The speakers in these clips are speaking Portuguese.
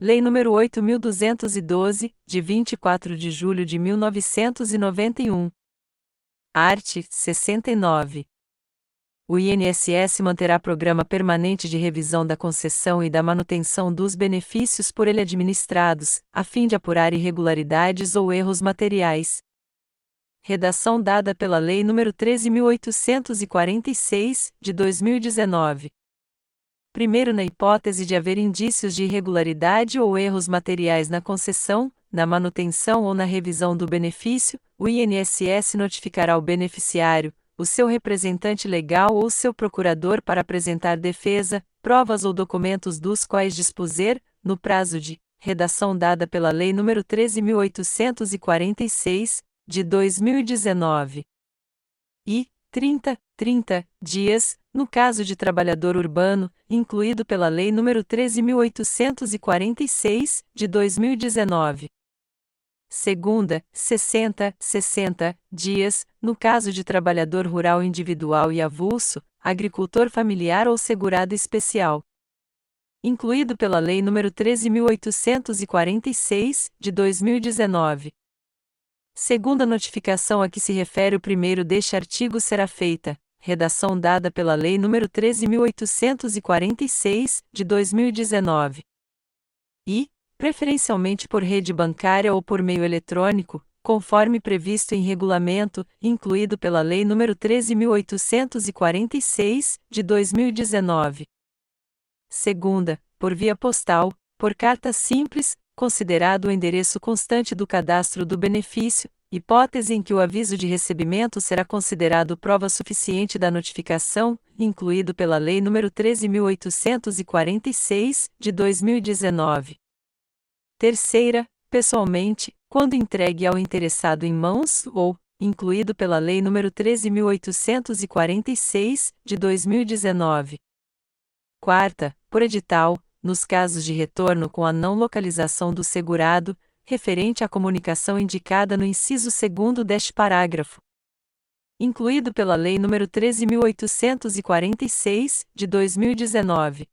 Lei nº 8.212, de 24 de julho de 1991. Art. 69. O INSS manterá programa permanente de revisão da concessão e da manutenção dos benefícios por ele administrados, a fim de apurar irregularidades ou erros materiais. Redação dada pela Lei nº 13.846, de 2019. Primeiro, na hipótese de haver indícios de irregularidade ou erros materiais na concessão, na manutenção ou na revisão do benefício, o INSS notificará o beneficiário, o seu representante legal ou seu procurador para apresentar defesa, provas ou documentos dos quais dispuser, no prazo de redação dada pela Lei nº 13.846, de 2019. E 30 dias, no caso de trabalhador urbano, incluído pela Lei nº 13.846, de 2019. Segunda, 60 dias, no caso de trabalhador rural individual e avulso, agricultor familiar ou segurado especial. Incluído pela Lei nº 13.846, de 2019. Segunda notificação a que se refere o primeiro deste artigo será feita, redação dada pela Lei nº 13.846, de 2019. E, preferencialmente por rede bancária ou por meio eletrônico, conforme previsto em regulamento, incluído pela Lei nº 13.846, de 2019. Segunda, por via postal, por carta simples, considerado o endereço constante do cadastro do benefício, hipótese em que o aviso de recebimento será considerado prova suficiente da notificação, incluído pela Lei nº 13.846, de 2019. Terceira, pessoalmente, quando entregue ao interessado em mãos ou, incluído pela Lei nº 13.846, de 2019. Quarta, por edital, nos casos de retorno com a não localização do segurado, referente à comunicação indicada no inciso 2º deste parágrafo. Incluído pela Lei nº 13.846, de 2019.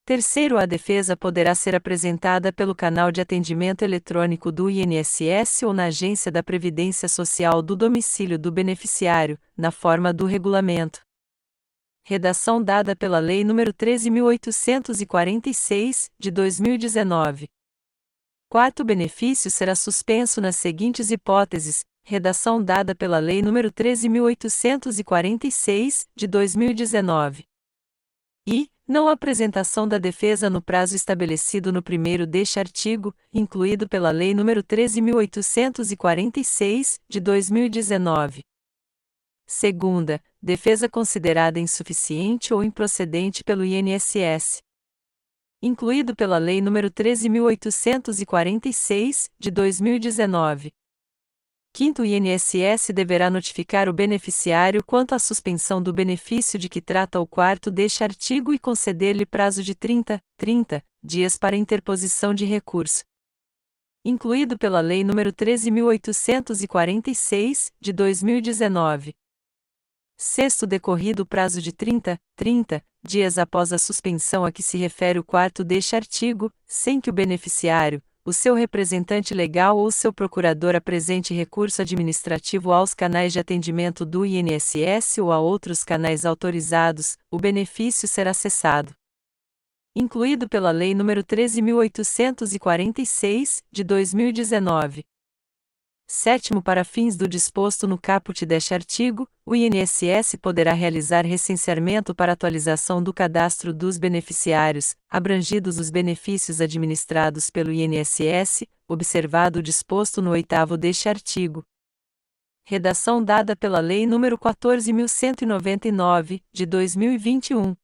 Terceiro, a defesa poderá ser apresentada pelo canal de atendimento eletrônico do INSS ou na Agência da Previdência Social do domicílio do beneficiário, na forma do regulamento. Redação dada pela Lei nº 13.846, de 2019. Quarto benefício será suspenso nas seguintes hipóteses, redação dada pela Lei nº 13.846, de 2019. E, não apresentação da defesa no prazo estabelecido no primeiro deste artigo, incluído pela Lei nº 13.846, de 2019. Segunda, defesa considerada insuficiente ou improcedente pelo INSS. Incluído pela Lei nº 13.846, de 2019. Quinto, o INSS deverá notificar o beneficiário quanto à suspensão do benefício de que trata o quarto deste artigo e conceder-lhe prazo de 30 dias para interposição de recurso. Incluído pela Lei nº 13.846, de 2019. Sexto, decorrido o prazo de 30 dias após a suspensão a que se refere o quarto deste artigo, sem que o beneficiário, o seu representante legal ou seu procurador apresente recurso administrativo aos canais de atendimento do INSS ou a outros canais autorizados, o benefício será cessado. Incluído pela Lei nº 13.846, de 2019. Sétimo, para fins do disposto no caput deste artigo, o INSS poderá realizar recenseamento para atualização do cadastro dos beneficiários, abrangidos os benefícios administrados pelo INSS, observado o disposto no 8º deste artigo. Redação dada pela Lei nº 14.199, de 2021.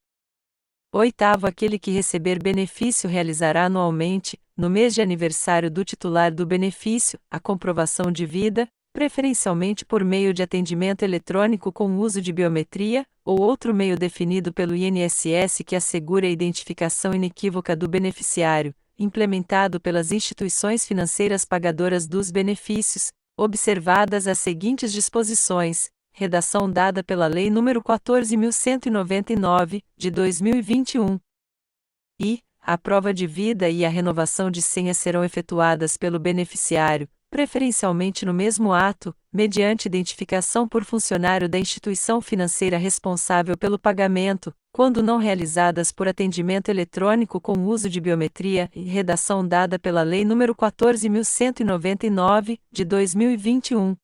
Oitavo, aquele que receber benefício realizará anualmente, no mês de aniversário do titular do benefício, a comprovação de vida, preferencialmente por meio de atendimento eletrônico com uso de biometria, ou outro meio definido pelo INSS que assegure a identificação inequívoca do beneficiário, implementado pelas instituições financeiras pagadoras dos benefícios, observadas as seguintes disposições. Redação dada pela Lei nº 14.199, de 2021. E, a prova de vida e a renovação de senha serão efetuadas pelo beneficiário, preferencialmente no mesmo ato, mediante identificação por funcionário da instituição financeira responsável pelo pagamento, quando não realizadas por atendimento eletrônico com uso de biometria e redação dada pela Lei nº 14.199, de 2021.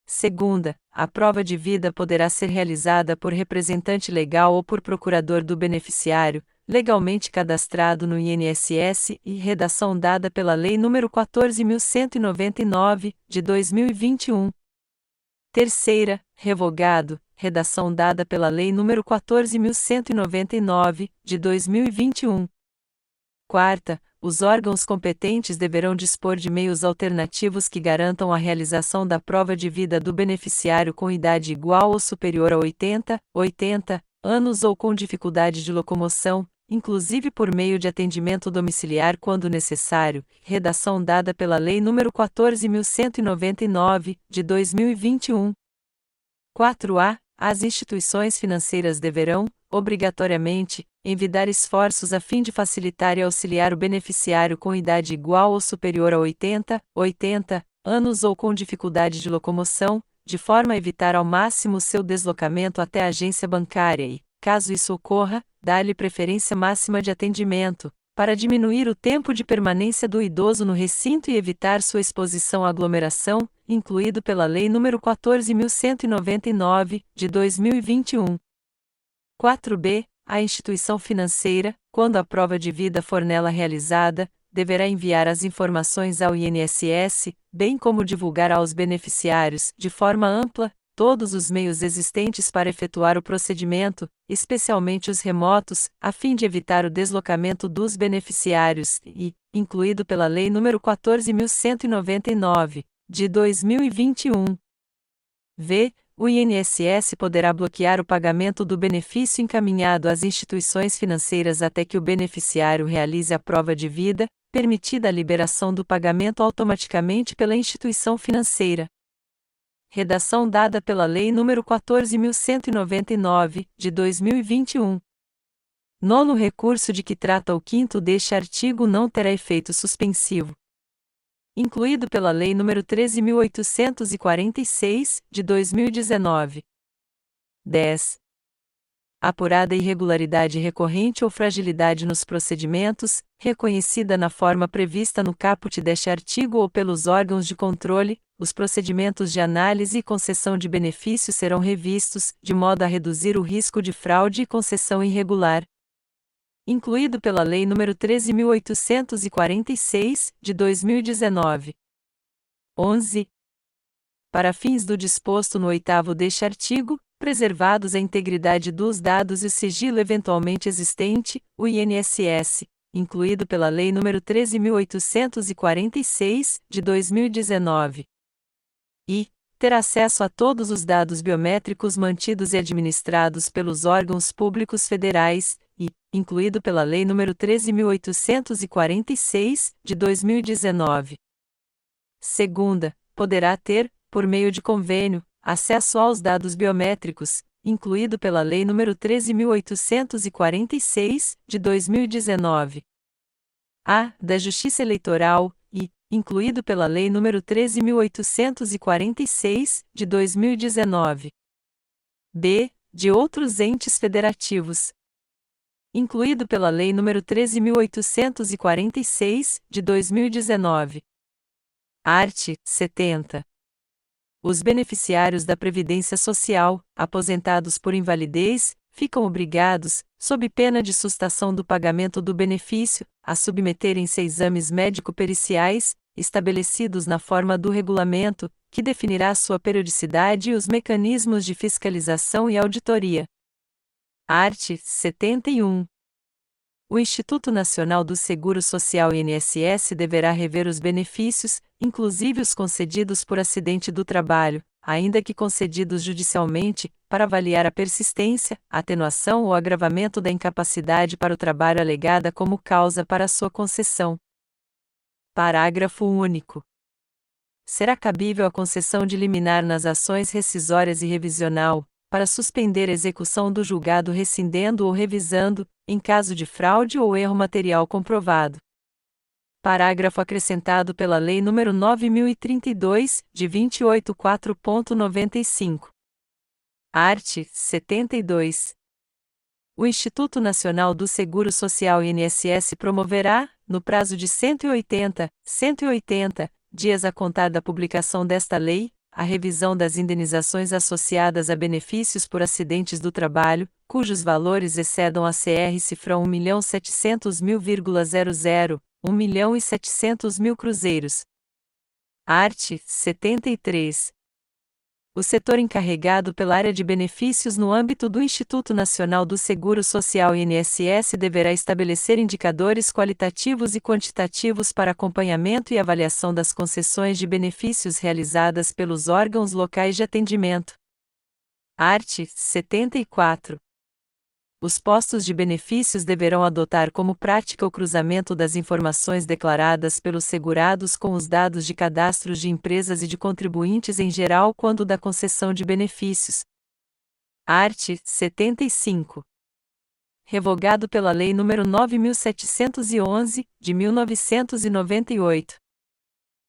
Segunda, a prova de vida poderá ser realizada por representante legal ou por procurador do beneficiário, legalmente cadastrado no INSS e redação dada pela Lei nº 14.199, de 2021. Terceira, revogado, redação dada pela Lei nº 14.199, de 2021. Quarta, os órgãos competentes deverão dispor de meios alternativos que garantam a realização da prova de vida do beneficiário com idade igual ou superior a 80 anos ou com dificuldade de locomoção, inclusive por meio de atendimento domiciliar quando necessário, redação dada pela Lei nº 14.199, de 2021. 4A. As instituições financeiras deverão, obrigatoriamente, envidar esforços a fim de facilitar e auxiliar o beneficiário com idade igual ou superior a 80 anos ou com dificuldade de locomoção, de forma a evitar ao máximo seu deslocamento até a agência bancária e, caso isso ocorra, dar-lhe preferência máxima de atendimento, para diminuir o tempo de permanência do idoso no recinto e evitar sua exposição à aglomeração, incluído pela Lei nº 14.199, de 2021. 4b. A instituição financeira, quando a prova de vida for nela realizada, deverá enviar as informações ao INSS, bem como divulgar aos beneficiários, de forma ampla, todos os meios existentes para efetuar o procedimento, especialmente os remotos, a fim de evitar o deslocamento dos beneficiários e, incluído pela Lei nº 14.199, de 2021. V. O INSS poderá bloquear o pagamento do benefício encaminhado às instituições financeiras até que o beneficiário realize a prova de vida, permitida a liberação do pagamento automaticamente pela instituição financeira. Redação dada pela Lei nº 14.199, de 2021. Nono recurso de que trata o 5º deste artigo não terá efeito suspensivo. Incluído pela Lei nº 13.846, de 2019. 10. Apurada irregularidade recorrente ou fragilidade nos procedimentos, reconhecida na forma prevista no caput deste artigo ou pelos órgãos de controle, os procedimentos de análise e concessão de benefícios serão revistos, de modo a reduzir o risco de fraude e concessão irregular. Incluído pela Lei nº 13.846, de 2019. 11. Para fins do disposto no 8º deste artigo, preservados a integridade dos dados e o sigilo eventualmente existente, o INSS, incluído pela Lei nº 13.846, de 2019. E ter acesso a todos os dados biométricos mantidos e administrados pelos órgãos públicos federais, e, incluído pela Lei nº 13.846, de 2019. Segunda, poderá ter, por meio de convênio, acesso aos dados biométricos, incluído pela Lei nº 13.846, de 2019. A. Da Justiça Eleitoral, e, incluído pela Lei nº 13.846, de 2019. B. De outros entes federativos. Incluído pela Lei nº 13.846, de 2019. Art. 70. Os beneficiários da Previdência Social, aposentados por invalidez, ficam obrigados, sob pena de sustação do pagamento do benefício, a submeterem-se a exames médico-periciais, estabelecidos na forma do regulamento, que definirá sua periodicidade e os mecanismos de fiscalização e auditoria. Art. 71. O Instituto Nacional do Seguro Social INSS deverá rever os benefícios, inclusive os concedidos por acidente do trabalho, ainda que concedidos judicialmente, para avaliar a persistência, atenuação ou agravamento da incapacidade para o trabalho alegada como causa para sua concessão. Parágrafo único. Será cabível a concessão de liminar nas ações rescisórias e revisional, para suspender a execução do julgado rescindendo ou revisando, em caso de fraude ou erro material comprovado. Parágrafo acrescentado pela Lei nº 9.032, de 28.4.95. Art. 72. O Instituto Nacional do Seguro Social INSS promoverá, no prazo de 180 dias a contar da publicação desta lei, a revisão das indenizações associadas a benefícios por acidentes do trabalho, cujos valores excedam a CR-cifrão 1.700.000,00, 1.700.000 cruzeiros. Art. 73. O setor encarregado pela área de benefícios no âmbito do Instituto Nacional do Seguro Social INSS deverá estabelecer indicadores qualitativos e quantitativos para acompanhamento e avaliação das concessões de benefícios realizadas pelos órgãos locais de atendimento. Art. 74. Os postos de benefícios deverão adotar como prática o cruzamento das informações declaradas pelos segurados com os dados de cadastros de empresas e de contribuintes em geral quando da concessão de benefícios. Art. 75. Revogado pela Lei nº 9.711, de 1998.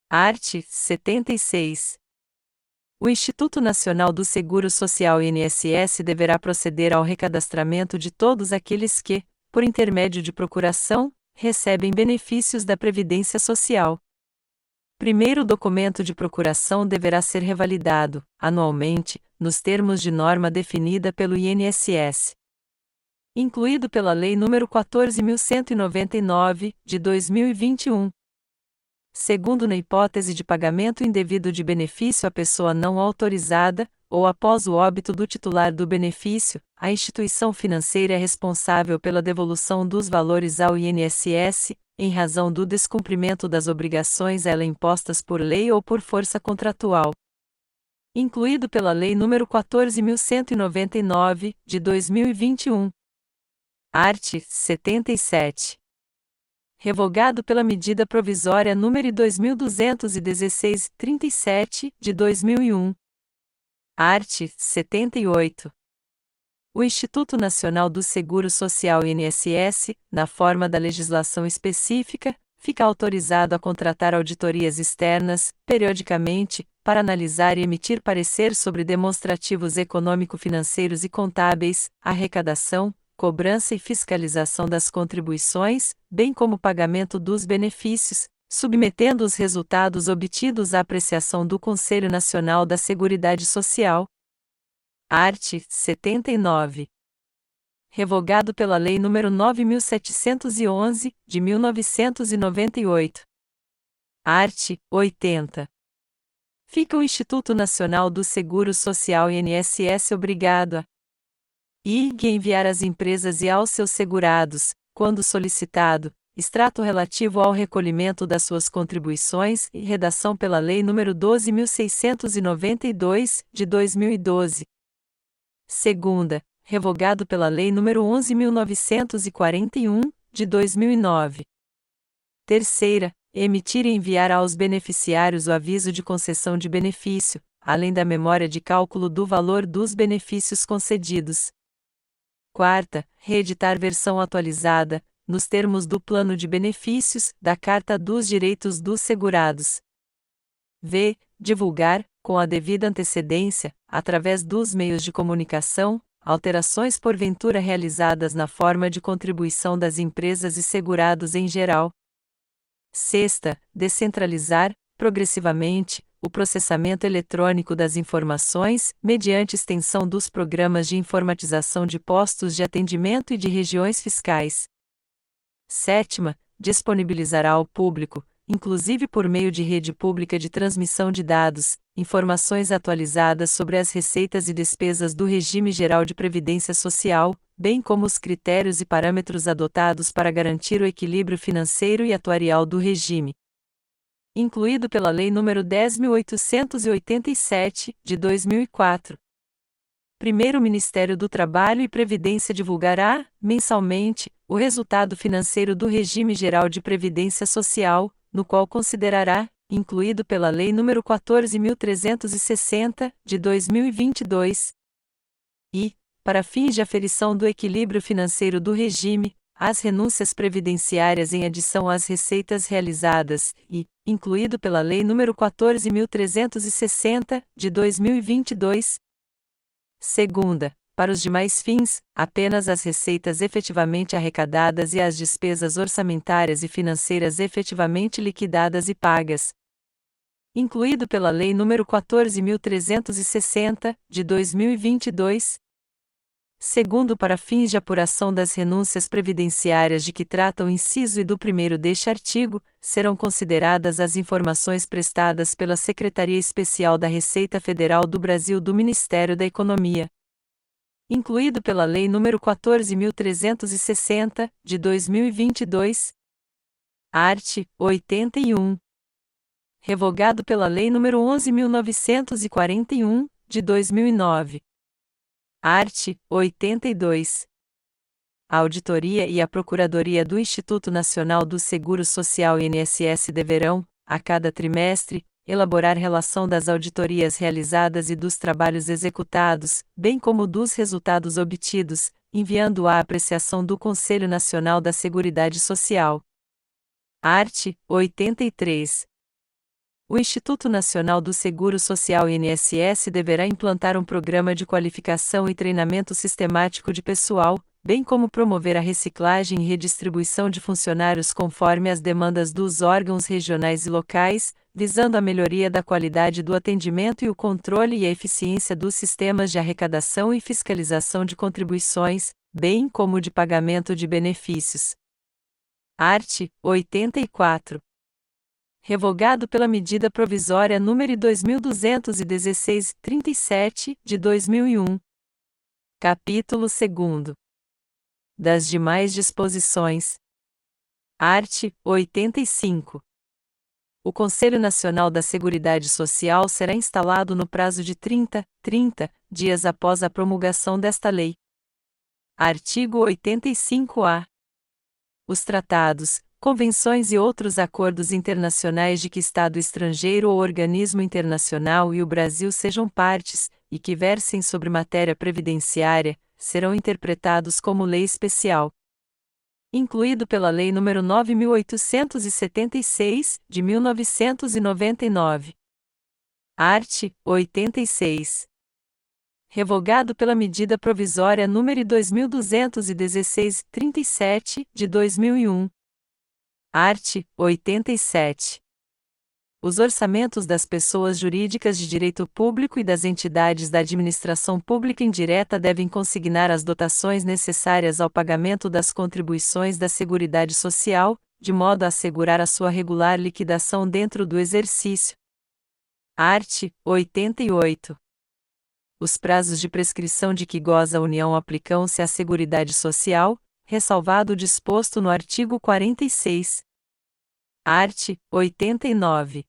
Art. 76. O Instituto Nacional do Seguro Social INSS deverá proceder ao recadastramento de todos aqueles que, por intermédio de procuração, recebem benefícios da Previdência Social. Primeiro documento de procuração deverá ser revalidado, anualmente, nos termos de norma definida pelo INSS. Incluído pela Lei nº 14.199, de 2021. Segundo, na hipótese de pagamento indevido de benefício à pessoa não autorizada, ou após o óbito do titular do benefício, a instituição financeira é responsável pela devolução dos valores ao INSS, em razão do descumprimento das obrigações a ela impostas por lei ou por força contratual. Incluído pela Lei nº 14.199, de 2021. Art. 77. Revogado pela medida provisória número 2216-37, de 2001. Art. 78. O Instituto Nacional do Seguro Social INSS, na forma da legislação específica, fica autorizado a contratar auditorias externas, periodicamente, para analisar e emitir parecer sobre demonstrativos econômico-financeiros e contábeis, arrecadação, cobrança e fiscalização das contribuições, bem como pagamento dos benefícios, submetendo os resultados obtidos à apreciação do Conselho Nacional da Seguridade Social. Art. 79. Revogado pela Lei nº 9.711, de 1998. Art. 80. Fica o Instituto Nacional do Seguro Social INSS obrigado a enviar às empresas e aos seus segurados, quando solicitado, extrato relativo ao recolhimento das suas contribuições e redação pela Lei nº 12.692, de 2012. Segunda, revogado pela Lei nº 11.941, de 2009. Terceira, emitir e enviar aos beneficiários o aviso de concessão de benefício, além da memória de cálculo do valor dos benefícios concedidos. Quarta, reeditar versão atualizada, nos termos do Plano de Benefícios, da Carta dos Direitos dos Segurados. V. Divulgar, com a devida antecedência, através dos meios de comunicação, alterações porventura realizadas na forma de contribuição das empresas e segurados em geral. Sexta, descentralizar, progressivamente, o processamento eletrônico das informações, mediante extensão dos programas de informatização de postos de atendimento e de regiões fiscais. Sétima, disponibilizará ao público, inclusive por meio de rede pública de transmissão de dados, informações atualizadas sobre as receitas e despesas do Regime Geral de Previdência Social, bem como os critérios e parâmetros adotados para garantir o equilíbrio financeiro e atuarial do regime. Incluído pela Lei nº 10.887, de 2004. Primeiro, o Ministério do Trabalho e Previdência divulgará, mensalmente, o resultado financeiro do Regime Geral de Previdência Social, no qual considerará, incluído pela Lei nº 14.360, de 2022, e, para fins de aferição do equilíbrio financeiro do regime, as renúncias previdenciárias em adição às receitas realizadas, e, incluído pela Lei nº 14.360, de 2022. Segunda, para os demais fins, apenas as receitas efetivamente arrecadadas e as despesas orçamentárias e financeiras efetivamente liquidadas e pagas. Incluído pela Lei nº 14.360, de 2022. Segundo, para fins de apuração das renúncias previdenciárias de que trata o inciso e do primeiro deste artigo, serão consideradas as informações prestadas pela Secretaria Especial da Receita Federal do Brasil do Ministério da Economia. Incluído pela Lei nº 14.360, de 2022. Art. 81. Revogado pela Lei nº 11.941, de 2009. Art. 82. A Auditoria e a Procuradoria do Instituto Nacional do Seguro Social INSS deverão, a cada trimestre, elaborar relação das auditorias realizadas e dos trabalhos executados, bem como dos resultados obtidos, enviando-a à apreciação do Conselho Nacional da Seguridade Social. Art. 83. O Instituto Nacional do Seguro Social INSS deverá implantar um programa de qualificação e treinamento sistemático de pessoal, bem como promover a reciclagem e redistribuição de funcionários conforme as demandas dos órgãos regionais e locais, visando a melhoria da qualidade do atendimento e o controle e a eficiência dos sistemas de arrecadação e fiscalização de contribuições, bem como de pagamento de benefícios. Art. 84. Revogado pela Medida Provisória nº 2216-37, de 2001. Capítulo 2º. Das demais disposições. Art. 85. O Conselho Nacional da Seguridade Social será instalado no prazo de 30 dias após a promulgação desta lei. Artigo 85-A. Os tratados, convenções e outros acordos internacionais de que Estado estrangeiro ou organismo internacional e o Brasil sejam partes, e que versem sobre matéria previdenciária, serão interpretados como lei especial. Incluído pela Lei nº 9.876, de 1999. Art. 86. Revogado pela Medida Provisória nº 2216-37, de 2001. Art. 87. Os orçamentos das pessoas jurídicas de direito público e das entidades da administração pública indireta devem consignar as dotações necessárias ao pagamento das contribuições da Seguridade Social, de modo a assegurar a sua regular liquidação dentro do exercício. Art. 88. Os prazos de prescrição de que goza a União aplicam-se à Seguridade Social, ressalvado o disposto no artigo 46. Art. 89.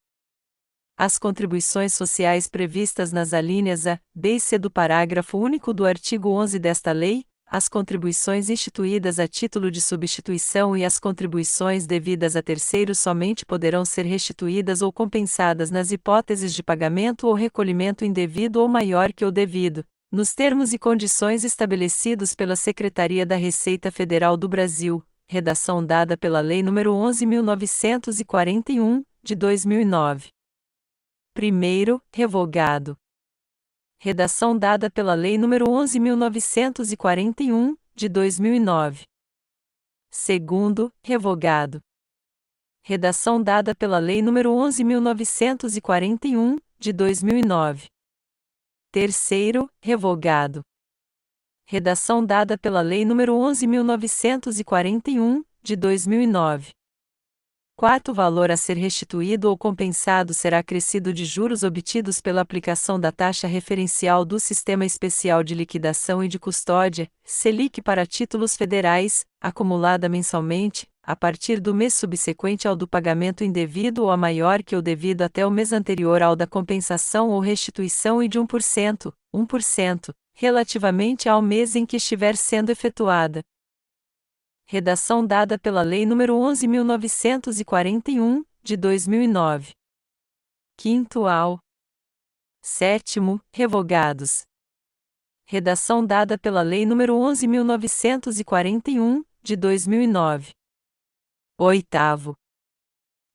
As contribuições sociais previstas nas alíneas A, B e C do parágrafo único do artigo 11 desta lei, as contribuições instituídas a título de substituição e as contribuições devidas a terceiros somente poderão ser restituídas ou compensadas nas hipóteses de pagamento ou recolhimento indevido ou maior que o devido, nos termos e condições estabelecidos pela Secretaria da Receita Federal do Brasil, redação dada pela Lei nº 11.941, de 2009. Primeiro, revogado. Redação dada pela Lei nº 11.941, de 2009. Segundo, revogado. Redação dada pela Lei nº 11.941, de 2009. Terceiro, revogado. Redação dada pela Lei nº 11.941, de 2009. Quarto, valor a ser restituído ou compensado será acrescido de juros obtidos pela aplicação da taxa referencial do Sistema Especial de Liquidação e de Custódia, Selic para títulos federais, acumulada mensalmente, a partir do mês subsequente ao do pagamento indevido ou a maior que o devido até o mês anterior ao da compensação ou restituição e de 1%, relativamente ao mês em que estiver sendo efetuada. Redação dada pela Lei nº 11.941, de 2009. Quinto ao sétimo, revogados. Redação dada pela Lei nº 11.941, de 2009. Oitavo.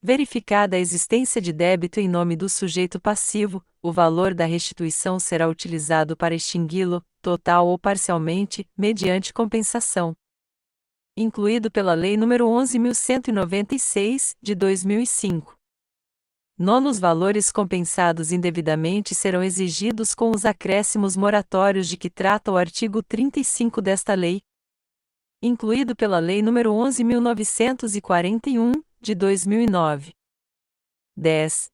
Verificada a existência de débito em nome do sujeito passivo, o valor da restituição será utilizado para extingui-lo, total ou parcialmente, mediante compensação. Incluído pela Lei nº 11.196, de 2005. Nonos valores compensados indevidamente serão exigidos com os acréscimos moratórios de que trata o artigo 35 desta lei. Incluído pela Lei nº 11.941, de 2009. 10.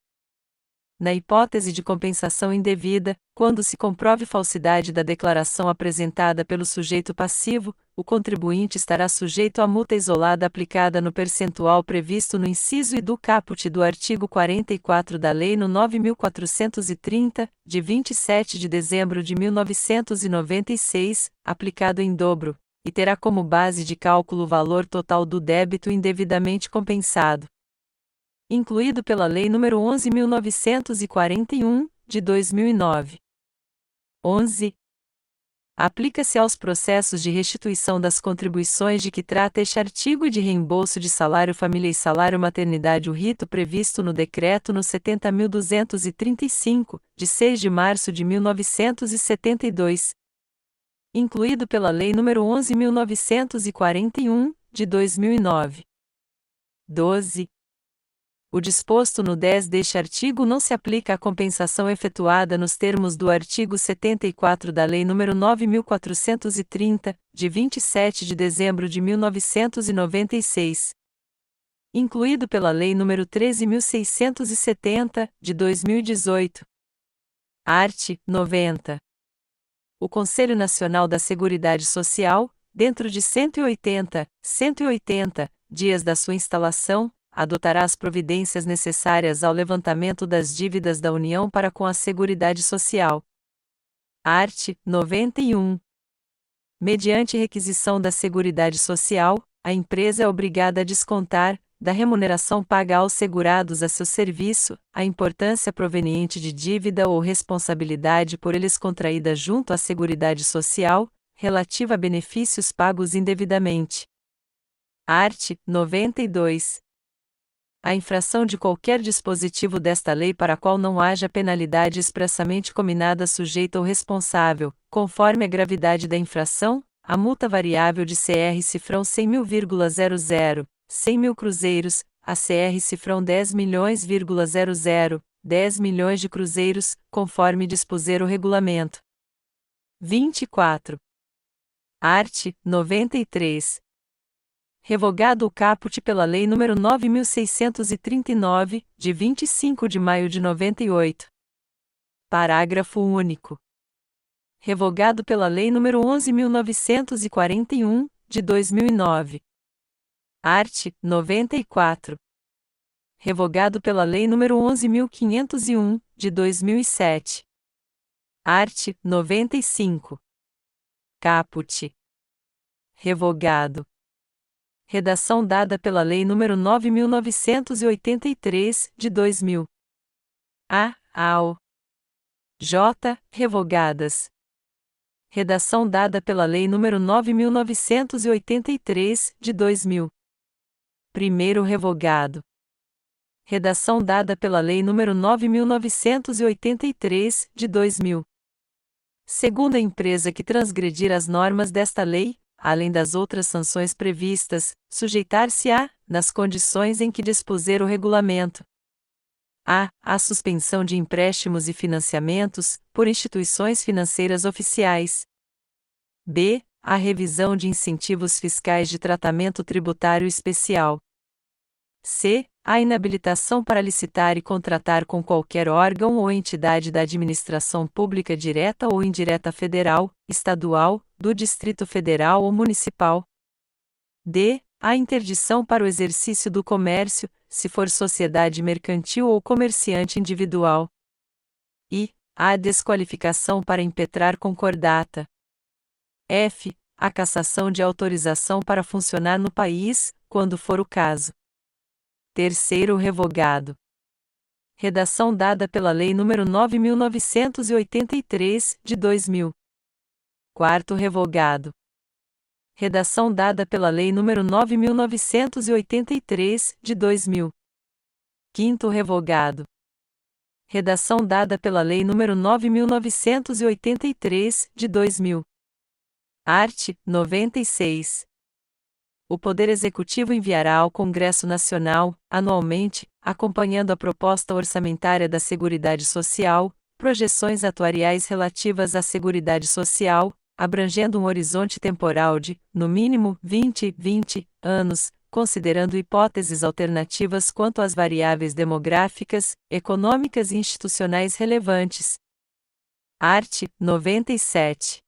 Na hipótese de compensação indevida, quando se comprove falsidade da declaração apresentada pelo sujeito passivo, o contribuinte estará sujeito à multa isolada aplicada no percentual previsto no inciso I do caput do artigo 44 da Lei nº 9.430, de 27 de dezembro de 1996, aplicado em dobro, e terá como base de cálculo o valor total do débito indevidamente compensado. Incluído pela Lei nº 11.941, de 2009. 11. Aplica-se aos processos de restituição das contribuições de que trata este artigo e de reembolso de salário família e salário maternidade o rito previsto no Decreto no 70.235, de 6 de março de 1972. Incluído pela Lei nº 11.941, de 2009. 12. O disposto no 10 deste artigo não se aplica à compensação efetuada nos termos do artigo 74 da Lei nº 9.430, de 27 de dezembro de 1996. Incluído pela Lei nº 13.670, de 2018. Art. 90. O Conselho Nacional da Seguridade Social, dentro de 180 dias da sua instalação, adotará as providências necessárias ao levantamento das dívidas da União para com a Seguridade Social. Art. 91. Mediante requisição da Seguridade Social, a empresa é obrigada a descontar, da remuneração paga aos segurados a seu serviço, a importância proveniente de dívida ou responsabilidade por eles contraída junto à Seguridade Social, relativa a benefícios pagos indevidamente. Art. 92. A infração de qualquer dispositivo desta lei para a qual não haja penalidade expressamente cominada sujeita ou responsável, conforme a gravidade da infração, a multa variável de CR cifrão 100.000, 100.000 cruzeiros, a CR cifrão 10.000.00, 10 milhões de cruzeiros, conforme dispuser o regulamento. 24. Art. 93. Revogado o caput pela Lei nº 9.639, de 25 de maio de 98. Parágrafo único. Revogado pela Lei nº 11.941, de 2009. Art. 94. Revogado pela Lei nº 11.501, de 2007. Art. 95. Caput. Revogado. Redação dada pela Lei nº 9.983, de 2000. A. Ao. J. Revogadas. Redação dada pela Lei nº 9.983, de 2000. Primeiro revogado. Redação dada pela Lei nº 9.983, de 2000. Segunda empresa que transgredir as normas desta lei, além das outras sanções previstas, sujeitar-se-á, nas condições em que dispuser o regulamento. A. A suspensão de empréstimos e financiamentos, por instituições financeiras oficiais. B. A revisão de incentivos fiscais de tratamento tributário especial. C. A inabilitação para licitar e contratar com qualquer órgão ou entidade da administração pública direta ou indireta federal, estadual, do Distrito Federal ou municipal. D. A interdição para o exercício do comércio, se for sociedade mercantil ou comerciante individual. I. A desqualificação para impetrar concordata. F. A cassação de autorização para funcionar no país, quando for o caso. Terceiro revogado. Redação dada pela Lei nº 9.983, de 2000. Quarto revogado. Redação dada pela Lei nº 9.983, de 2000. Quinto revogado. Redação dada pela Lei nº 9.983, de 2000. Art. 96. O Poder Executivo enviará ao Congresso Nacional, anualmente, acompanhando a proposta orçamentária da Seguridade Social, projeções atuariais relativas à Seguridade Social, abrangendo um horizonte temporal de, no mínimo, 20 anos, considerando hipóteses alternativas quanto às variáveis demográficas, econômicas e institucionais relevantes. Art. 97.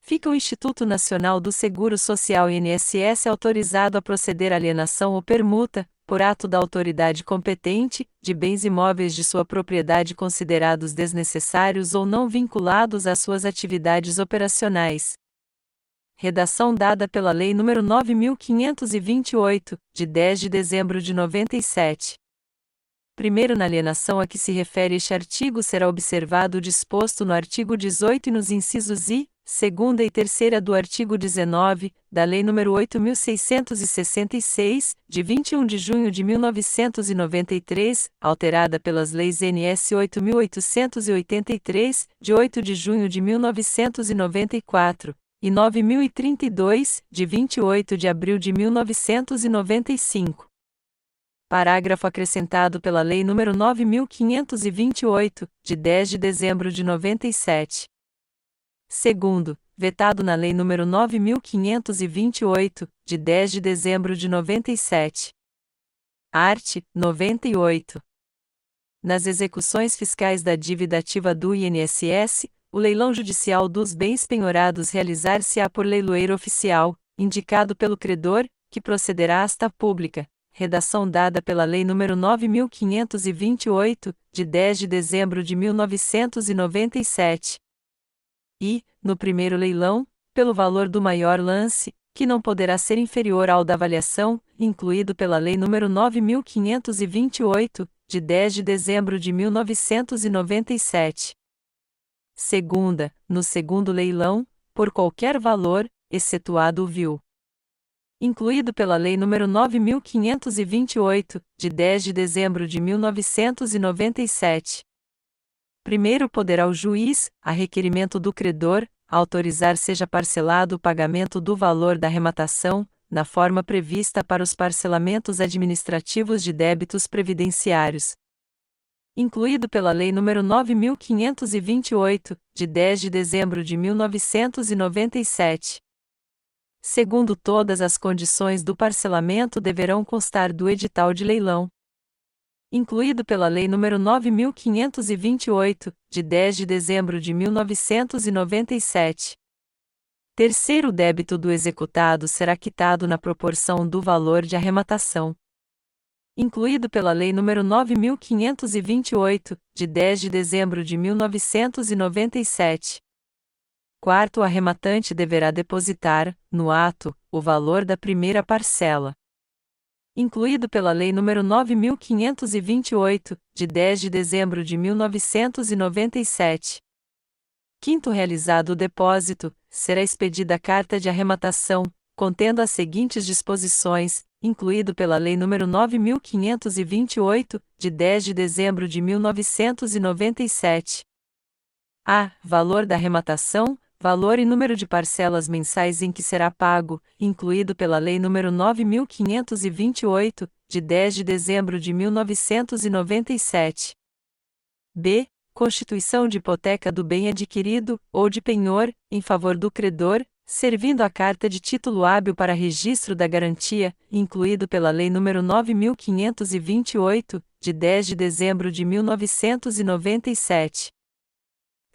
Fica o Instituto Nacional do Seguro Social INSS autorizado a proceder à alienação ou permuta, por ato da autoridade competente, de bens imóveis de sua propriedade considerados desnecessários ou não vinculados às suas atividades operacionais. Redação dada pela Lei nº 9.528, de 10 de dezembro de 97. Primeiro, na alienação a que se refere este artigo será observado o disposto no artigo 18 e nos incisos I, segunda e terceira do artigo 19, da Lei nº 8.666, de 21 de junho de 1993, alterada pelas Leis nс 8.883, de 8 de junho de 1994, e 9.032, de 28 de abril de 1995. Parágrafo acrescentado pela Lei nº 9.528, de 10 de dezembro de 97. Segundo, vetado na Lei nº 9.528, de 10 de dezembro de 97. Art. 98. Nas execuções fiscais da dívida ativa do INSS, o leilão judicial dos bens penhorados realizar-se-á por leiloeiro oficial, indicado pelo credor, que procederá à asta pública. Redação dada pela Lei nº 9.528, de 10 de dezembro de 1997. E, no primeiro leilão, pelo valor do maior lance, que não poderá ser inferior ao da avaliação, incluído pela Lei nº 9.528, de 10 de dezembro de 1997. Segunda, no segundo leilão, por qualquer valor, excetuado o vil. Incluído pela Lei nº 9.528, de 10 de dezembro de 1997. Primeiro poderá o juiz, a requerimento do credor, autorizar seja parcelado o pagamento do valor da arrematação, na forma prevista para os parcelamentos administrativos de débitos previdenciários. Incluído pela Lei nº 9.528, de 10 de dezembro de 1997. Segundo, todas as condições do parcelamento deverão constar do edital de leilão. Incluído pela Lei nº 9.528, de 10 de dezembro de 1997. Terceiro, o débito do executado será quitado na proporção do valor de arrematação. Incluído pela Lei nº 9.528, de 10 de dezembro de 1997. Quarto, o arrematante deverá depositar, no ato, o valor da primeira parcela. Incluído pela Lei nº 9.528, de 10 de dezembro de 1997. Quinto, realizado o depósito, será expedida a carta de arrematação, contendo as seguintes disposições, incluído pela Lei nº 9.528, de 10 de dezembro de 1997. A. Valor da arrematação, valor e número de parcelas mensais em que será pago, incluído pela Lei nº 9.528, de 10 de dezembro de 1997. B. Constituição de hipoteca do bem adquirido, ou de penhor, em favor do credor, servindo a carta de título hábil para registro da garantia, incluído pela Lei nº 9.528, de 10 de dezembro de 1997.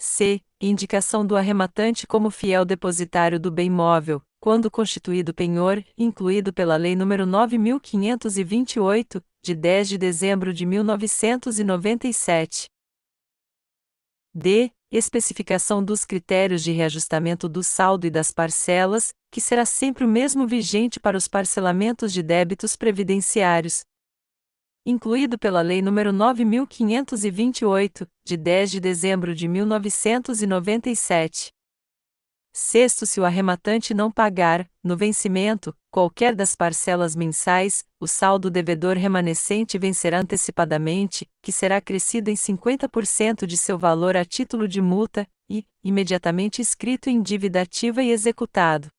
C. Indicação do arrematante como fiel depositário do bem móvel, quando constituído penhor, incluído pela Lei nº 9.528, de 10 de dezembro de 1997. D. Especificação dos critérios de reajustamento do saldo e das parcelas, que será sempre o mesmo vigente para os parcelamentos de débitos previdenciários. Incluído pela Lei nº 9.528, de 10 de dezembro de 1997. Sexto, se o arrematante não pagar, no vencimento, qualquer das parcelas mensais, o saldo devedor remanescente vencerá antecipadamente, que será acrescido em 50% de seu valor a título de multa, e, imediatamente inscrito em dívida ativa e executado.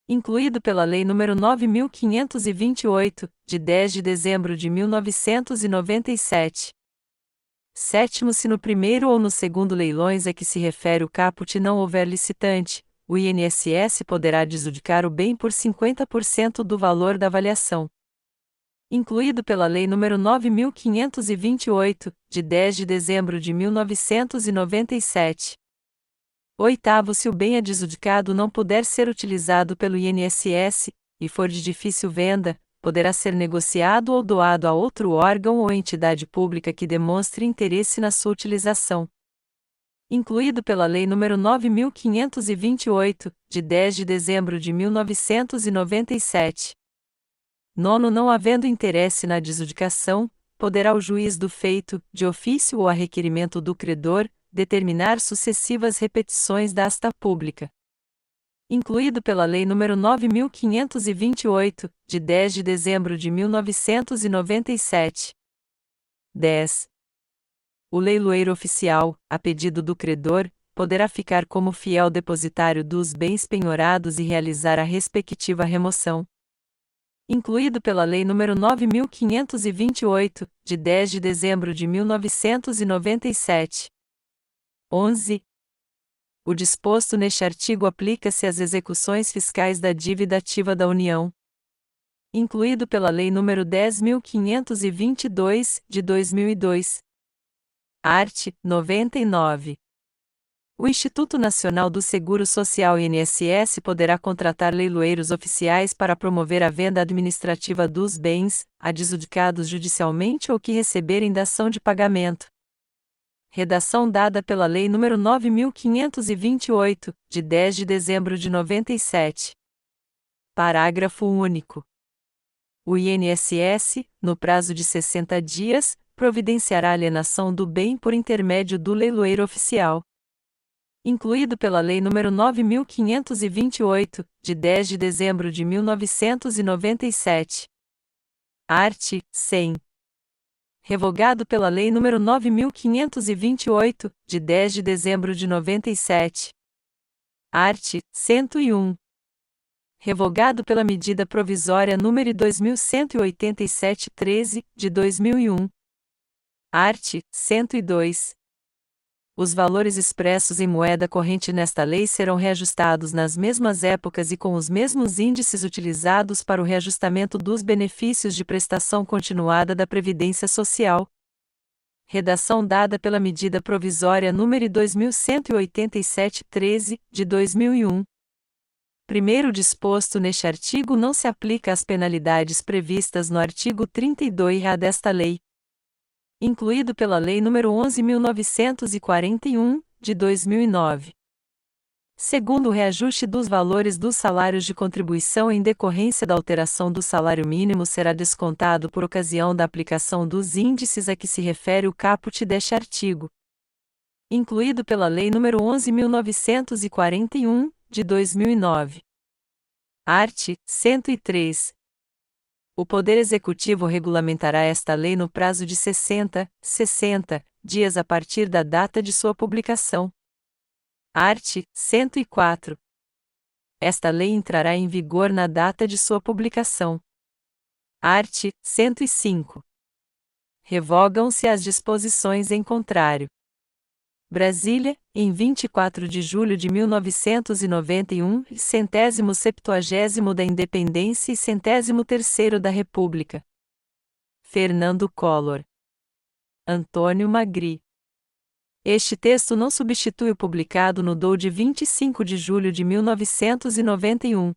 Incluído pela Lei nº 9.528, de 10 de dezembro de 1997. Sétimo, se no primeiro ou no segundo leilões a que se refere o caput não houver licitante, o INSS poderá adjudicar o bem por 50% do valor da avaliação. Incluído pela Lei nº 9.528, de 10 de dezembro de 1997. Oitavo, se o bem adjudicado não puder ser utilizado pelo INSS, e for de difícil venda, poderá ser negociado ou doado a outro órgão ou entidade pública que demonstre interesse na sua utilização. Incluído pela Lei nº 9.528, de 10 de dezembro de 1997. Nono, não havendo interesse na adjudicação, poderá o juiz do feito, de ofício ou a requerimento do credor, determinar sucessivas repetições da asta pública. Incluído pela Lei nº 9.528, de 10 de dezembro de 1997. 10. O leiloeiro oficial, a pedido do credor, poderá ficar como fiel depositário dos bens penhorados e realizar a respectiva remoção. Incluído pela Lei nº 9.528, de 10 de dezembro de 1997. 11. O disposto neste artigo aplica-se às execuções fiscais da dívida ativa da União. Incluído pela Lei nº 10.522, de 2002. Art. 99. O Instituto Nacional do Seguro Social INSS poderá contratar leiloeiros oficiais para promover a venda administrativa dos bens, adjudicados judicialmente ou que receberem dação de pagamento. Redação dada pela Lei nº 9.528, de 10 de dezembro de 97. Parágrafo único. O INSS, no prazo de 60 dias, providenciará a alienação do bem por intermédio do leiloeiro oficial. Incluído pela Lei nº 9.528, de 10 de dezembro de 1997. Art. 100. Revogado pela Lei nº 9.528, de 10 de dezembro de 97. Art. 101. Revogado pela Medida Provisória nº 2187-13, de 2001. Art. 102. Os valores expressos em moeda corrente nesta lei serão reajustados nas mesmas épocas e com os mesmos índices utilizados para o reajustamento dos benefícios de prestação continuada da Previdência Social. Redação dada pela Medida Provisória nº 2187-13, de 2001. Primeiro disposto neste artigo não se aplica às penalidades previstas no artigo 32-A desta lei. Incluído pela Lei nº 11.941, de 2009. Segundo, o reajuste dos valores dos salários de contribuição em decorrência da alteração do salário mínimo será descontado por ocasião da aplicação dos índices a que se refere o caput deste artigo. Incluído pela Lei nº 11.941, de 2009. Art. 103. O Poder Executivo regulamentará esta lei no prazo de 60 dias a partir da data de sua publicação. Art. 104. Esta lei entrará em vigor na data de sua publicação. Art. 105. Revogam-se as disposições em contrário. Brasília, em 24 de julho de 1991, 170º da Independência e 103º da República. Fernando Collor. Antônio Magri. Este texto não substitui o publicado no DOU de 25 de julho de 1991.